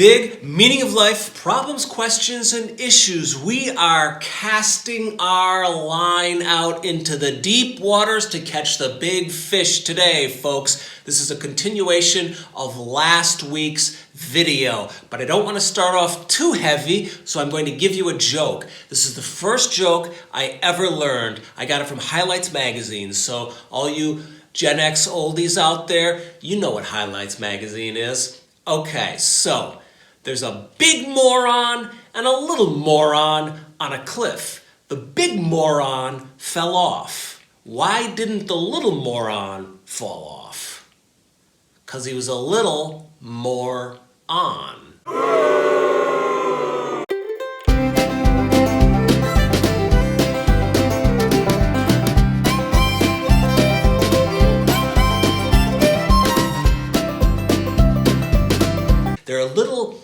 Big meaning of life, problems, questions, and issues. We are casting our line out into the deep waters to catch the big fish today, folks. This is a continuation of last week's video, but I don't want to start off too heavy, so I'm going to give you a joke. This is the first joke I ever learned. I got it from Highlights magazine, so all you Gen X oldies out there, you know what Highlights magazine is. Okay, so there's a big moron and a little moron on a cliff. The big moron fell off. Why didn't the little moron fall off? 'Cause he was a little more on. They're little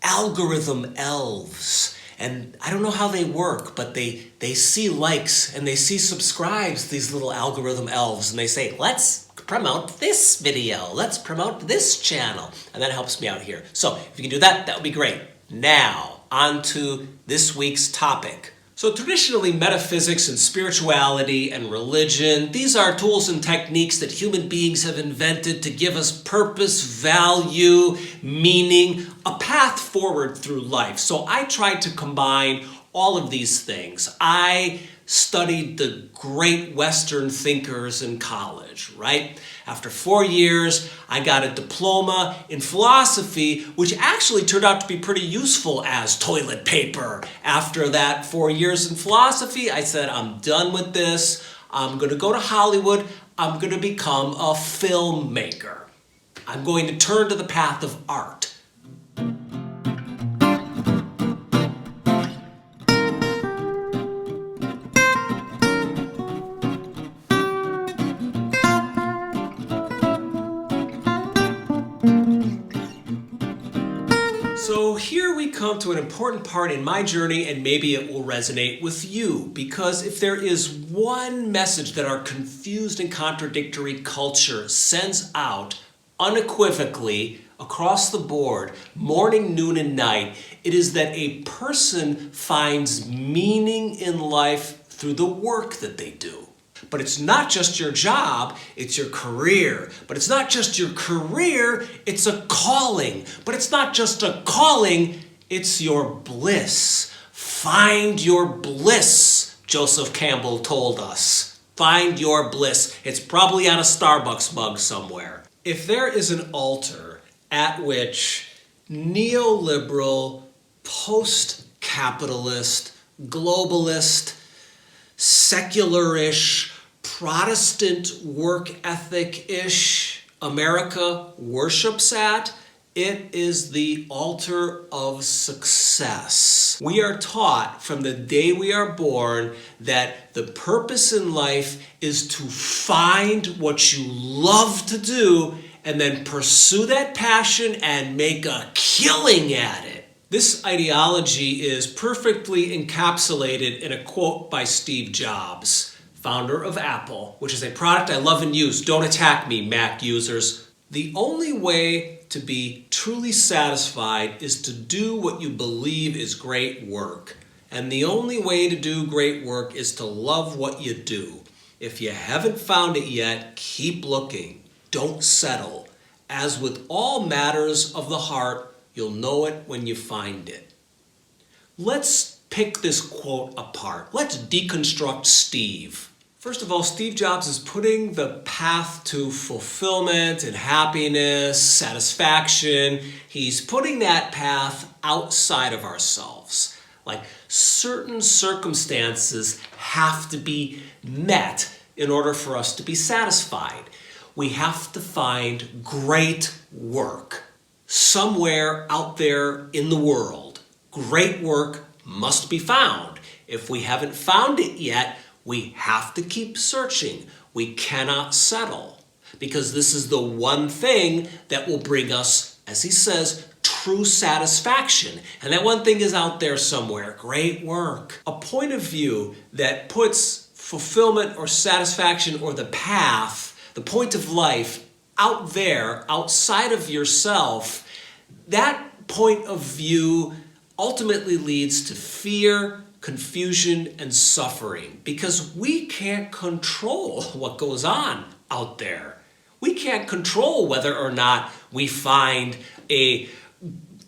algorithm elves, and I don't know how they work, but they see likes and they see subscribes, these little algorithm elves, and they say, let's promote this video, let's promote this channel, and that helps me out here. So if you can do that, that would be great. Now, on to this week's topic. So traditionally, metaphysics and spirituality and religion, these are tools and techniques that human beings have invented to give us purpose, value, meaning, a path forward through life. So I tried to combine all of these things. I studied the great Western thinkers in college, right? After 4 years, I got a diploma in philosophy, which actually turned out to be pretty useful as toilet paper. After that 4 years in philosophy, I said, I'm done with this. I'm going to go to Hollywood. I'm going to become a filmmaker. I'm going to turn to the path of art. So here we come to an important part in my journey, and maybe it will resonate with you, because if there is one message that our confused and contradictory culture sends out unequivocally across the board, morning, noon, and night, it is that a person finds meaning in life through the work that they do. But it's not just your job, it's your career. But it's not just your career, it's a calling. But it's not just a calling, it's your bliss. Find your bliss, Joseph Campbell told us. Find your bliss. It's probably on a Starbucks mug somewhere. If there is an altar at which neoliberal, post-capitalist, globalist, secular-ish, Protestant work ethic-ish America worships at, it is the altar of success. We are taught from the day we are born that the purpose in life is to find what you love to do and then pursue that passion and make a killing at it. This ideology is perfectly encapsulated in a quote by Steve Jobs, founder of Apple, which is a product I love and use. Don't attack me, Mac users. The only way to be truly satisfied is to do what you believe is great work. And the only way to do great work is to love what you do. If you haven't found it yet, keep looking. Don't settle. As with all matters of the heart, you'll know it when you find it. Let's pick this quote apart. Let's deconstruct Steve. First of all, Steve Jobs is putting the path to fulfillment and happiness, satisfaction, he's putting that path outside of ourselves. Like certain circumstances have to be met in order for us to be satisfied. We have to find great work somewhere out there in the world. Great work must be found. If we haven't found it yet, we have to keep searching. We cannot settle, because this is the one thing that will bring us, as he says, true satisfaction. And that one thing is out there somewhere. Great work. A point of view that puts fulfillment or satisfaction or the path, the point of life out there, outside of yourself, That point of view ultimately leads to fear, confusion, and suffering because we can't control what goes on out there. We can't control whether or not we find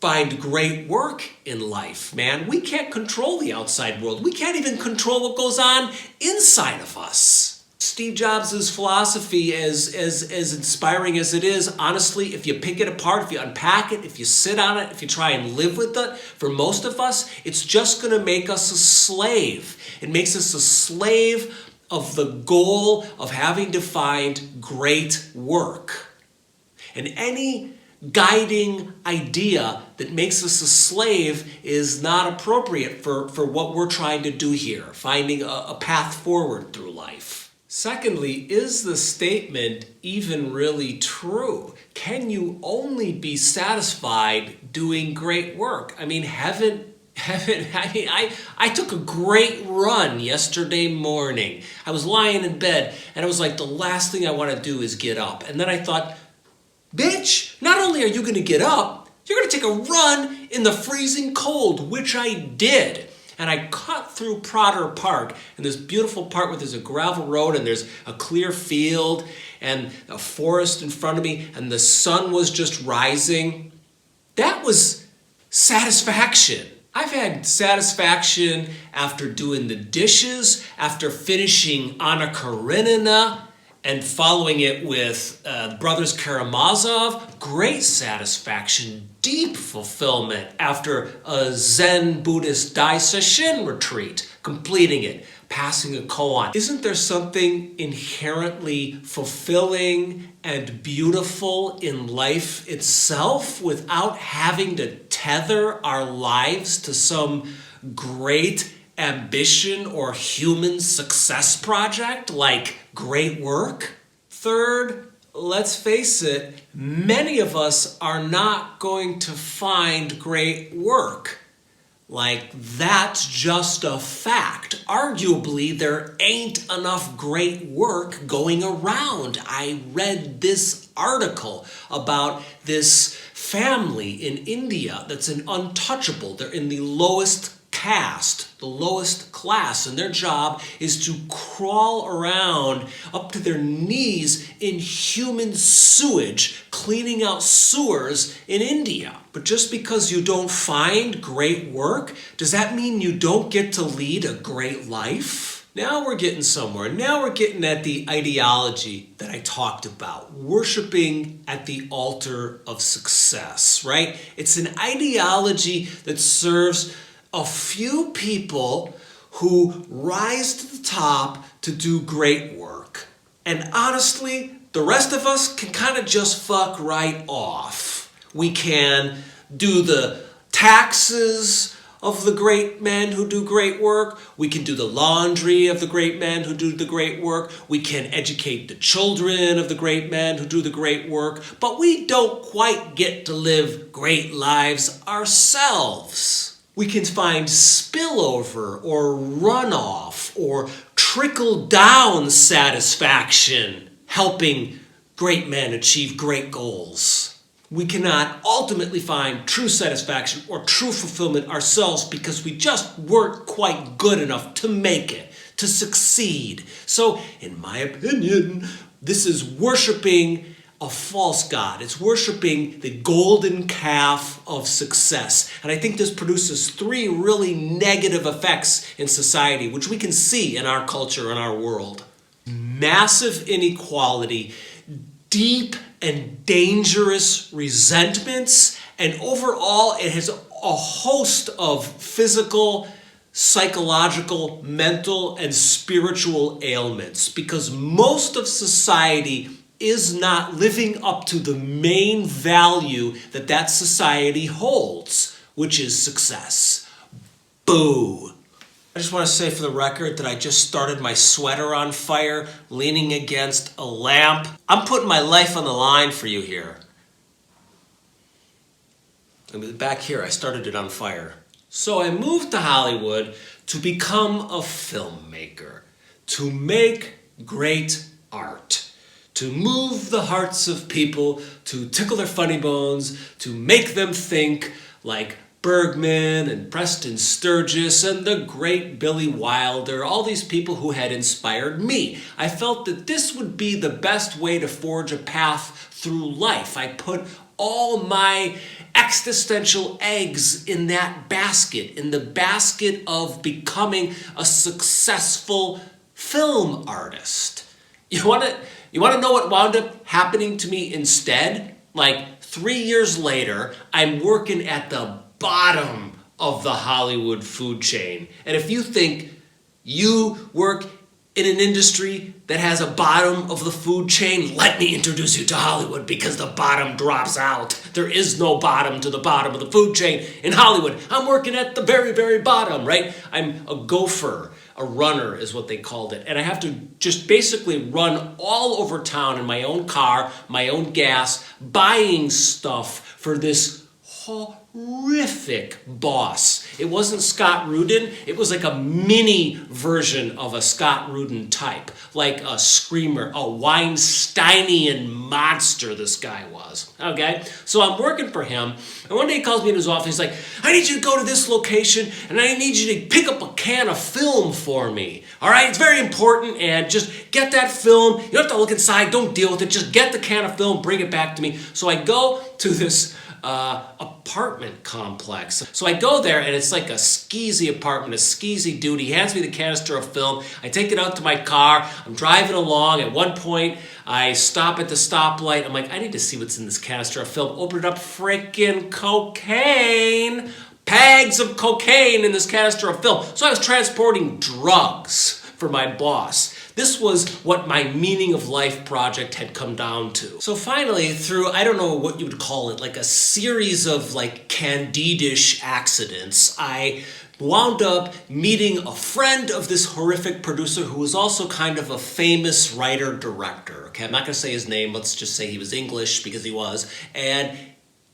great work in life, man. We can't control the outside world. We can't even control what goes on inside of us. Steve Jobs' philosophy, as inspiring as it is, honestly, if you pick it apart, if you unpack it, if you sit on it, if you try and live with it, for most of us, it's just going to make us a slave. It makes us a slave of the goal of having to find great work. And any guiding idea that makes us a slave is not appropriate for what we're trying to do here, finding a path forward through life. Secondly, is the statement even really true? Can you only be satisfied doing great work? I mean, I took a great run yesterday morning. I was lying in bed and I was like, the last thing I want to do is get up. And then I thought, bitch, not only are you going to get up, you're going to take a run in the freezing cold, which I did. And I cut through Potter Park, and this beautiful part where there's a gravel road and there's a clear field and a forest in front of me, and the sun was just rising. That was satisfaction. I've had satisfaction after doing the dishes, after finishing Anna Karenina, and following it with Brothers Karamazov. Great satisfaction, deep fulfillment after a Zen Buddhist Daiseshin retreat, completing it, passing a koan. Isn't there something inherently fulfilling and beautiful in life itself without having to tether our lives to some great ambition or human success project like great work? Third, let's face it, many of us are not going to find great work. Like, that's just a fact. Arguably, there ain't enough great work going around. I read this article about this family in India that's an untouchable. They're in the lowest caste, the lowest class, and their job is to crawl around up to their knees in human sewage, cleaning out sewers in India. But just because you don't find great work, does that mean you don't get to lead a great life? Now we're getting somewhere. Now we're getting at the ideology that I talked about, worshiping at the altar of success, right? It's an ideology that serves a few people who rise to the top to do great work. And honestly, the rest of us can kind of just fuck right off. We can do the taxes of the great men who do great work. We can do the laundry of the great men who do the great work. We can educate the children of the great men who do the great work. But we don't quite get to live great lives ourselves. We can find spillover or runoff or trickle-down satisfaction helping great men achieve great goals. We cannot ultimately find true satisfaction or true fulfillment ourselves because we just weren't quite good enough to make it, to succeed. So, in my opinion, this is worshiping a false god. It's worshiping the golden calf of success. And I think this produces three really negative effects in society, which we can see in our culture and our world. Massive inequality, deep and dangerous resentments, and overall it has a host of physical, psychological, mental, and spiritual ailments because most of society is not living up to the main value that that society holds, which is success. Boo. I just want to say for the record that I just started my sweater on fire, leaning against a lamp. I'm putting my life on the line for you here. And back here, I started it on fire. So I moved to Hollywood to become a filmmaker, to make great art, to to move the hearts of people, to tickle their funny bones, to make them think like Bergman and Preston Sturges and the great Billy Wilder, all these people who had inspired me. I felt that this would be the best way to forge a path through life. I put all my existential eggs in that basket, in the basket of becoming a successful film artist. You want to know what wound up happening to me instead? Like 3 years later, I'm working at the bottom of the Hollywood food chain. And if you think you work in an industry that has a bottom of the food chain, let me introduce you to Hollywood, because the bottom drops out. There is no bottom to the bottom of the food chain in Hollywood. I'm working at the very, very bottom, right? I'm a gopher. A runner is what they called it. And I have to just basically run all over town in my own car, my own gas, buying stuff for this horrific boss. It wasn't Scott Rudin. It was like a mini version of a Scott Rudin type. Like a screamer, a Weinsteinian monster this guy was. Okay? So I'm working for him. And one day he calls me in his office. He's like, I need you to go to this location and I need you to pick up a can of film for me. All right? It's very important, and just get that film. You don't have to look inside. Don't deal with it. Just get the can of film, bring it back to me. So I go to this apartment complex. So I go there, and it's like a skeezy apartment, a skeezy dude. He hands me the canister of film. I take it out to my car. I'm driving along. At one point, I stop at the stoplight. I'm like, I need to see what's in this canister of film. Open it up, freaking cocaine. Bags of cocaine in this canister of film. So I was transporting drugs for my boss. This was what my meaning of life project had come down to. So finally, through, I don't know what you would call it, like a series of like Candide-ish accidents, I wound up meeting a friend of this horrific producer who was also kind of a famous writer-director. Okay, I'm not going to say his name. Let's just say he was English, because he was. And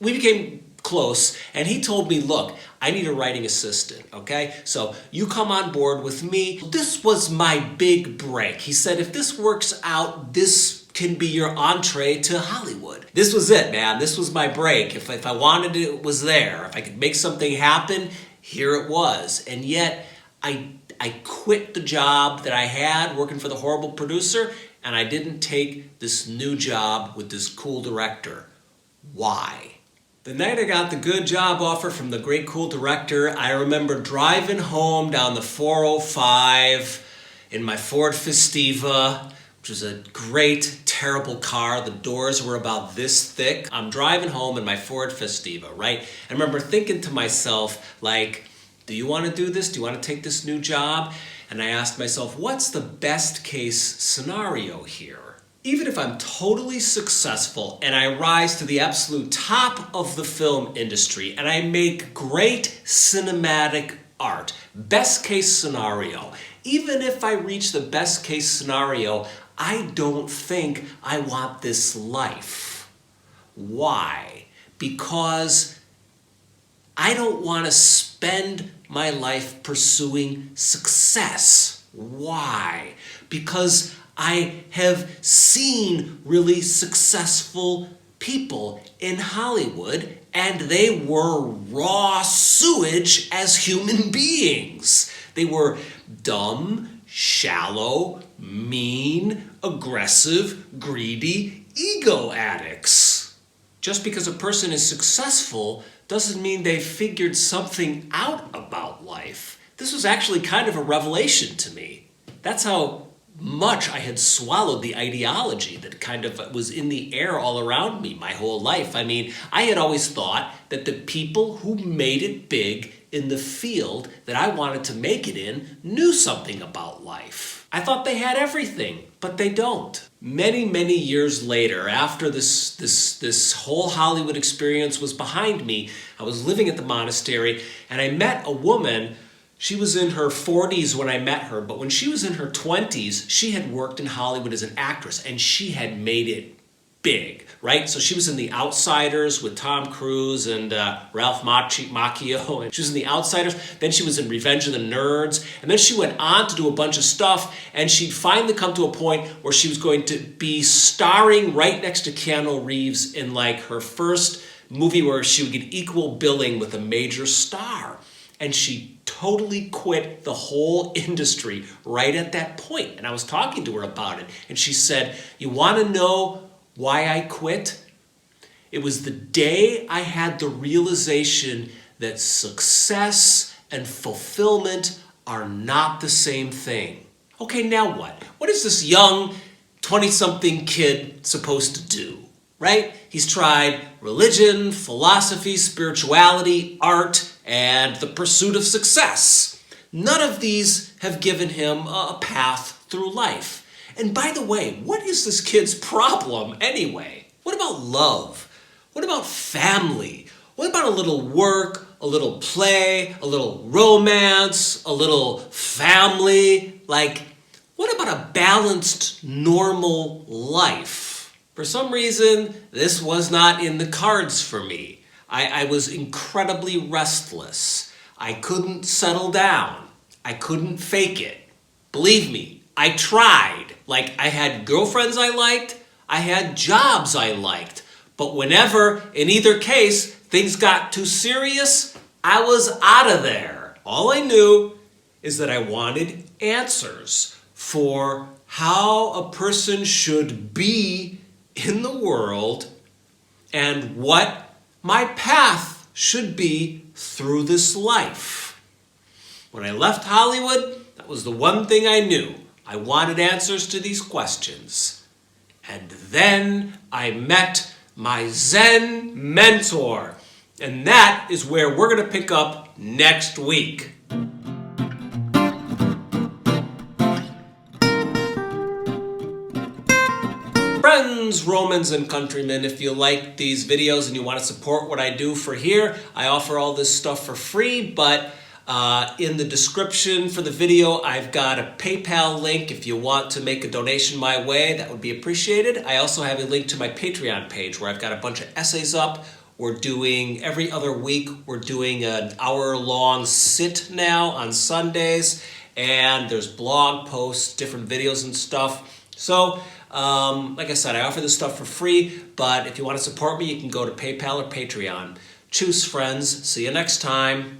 we became close, and he told me, look, I need a writing assistant, okay? So you come on board with me. This was my big break. He said, if this works out, this can be your entree to Hollywood. This was it, man. This was my break. If I wanted it, it was there. If I could make something happen, here it was. And yet, I quit the job that I had working for the horrible producer, and I didn't take this new job with this cool director. Why? The night I got the good job offer from the great cool director, I remember driving home down the 405 in my Ford Festiva, which was a great, terrible car. The doors were about this thick. I'm driving home in my Ford Festiva, right? I remember thinking to myself, like, do you want to do this? Do you want to take this new job? And I asked myself, what's the best case scenario here? Even if I'm totally successful and I rise to the absolute top of the film industry and I make great cinematic art, best case scenario, even if I reach the best case scenario, I don't think I want this life. Why? Because I don't want to spend my life pursuing success. Why? Because I have seen really successful people in Hollywood, and they were raw sewage as human beings. They were dumb, shallow, mean, aggressive, greedy, ego addicts. Just because a person is successful doesn't mean they figured something out about life. This was actually kind of a revelation to me. That's how much I had swallowed the ideology that kind of was in the air all around me my whole life. I mean, I had always thought that the people who made it big in the field that I wanted to make it in knew something about life. I thought they had everything, but they don't. Many, many years later, after this whole Hollywood experience was behind me, I was living at the monastery, and I met a woman. She was in her 40s when I met her, but when she was in her 20s, she had worked in Hollywood as an actress, and she had made it big, right? So she was in The Outsiders with Tom Cruise and Ralph Macchio, and she was in The Outsiders. Then she was in Revenge of the Nerds, and then she went on to do a bunch of stuff, and she'd finally come to a point where she was going to be starring right next to Keanu Reeves in like her first movie where she would get equal billing with a major star. And she totally quit the whole industry right at that point. And I was talking to her about it, and she said, "You want to know why I quit? It was the day I had the realization that success and fulfillment are not the same thing." Okay, now what? What is this young 20-something kid supposed to do, right? He's tried religion, philosophy, spirituality, art, and the pursuit of success. None of these have given him a path through life. And by the way, what is this kid's problem anyway? What about love? What about family? What about a little work, a little play, a little romance, a little family? Like, what about a balanced, normal life? For some reason, this was not in the cards for me. I was incredibly restless. I couldn't settle down. I couldn't fake it. Believe me, I tried. Like, I had girlfriends I liked, I had jobs I liked. But whenever, in either case, things got too serious, I was out of there. All I knew is that I wanted answers for how a person should be in the world and what my path should be through this life. When I left Hollywood, that was the one thing I knew. I wanted answers to these questions. And then I met my Zen mentor. And that is where we're going to pick up next week. Friends, Romans, and countrymen, if you like these videos and you want to support what I do for here, I offer all this stuff for free, but in the description for the video, I've got a PayPal link if you want to make a donation my way. That would be appreciated. I also have a link to my Patreon page where I've got a bunch of essays up. We're doing, every other week, we're doing an hour-long sit now on Sundays, and there's blog posts, different videos and stuff. So, like I said, I offer this stuff for free, but if you want to support me, you can go to PayPal or Patreon. Choose, friends. See you next time.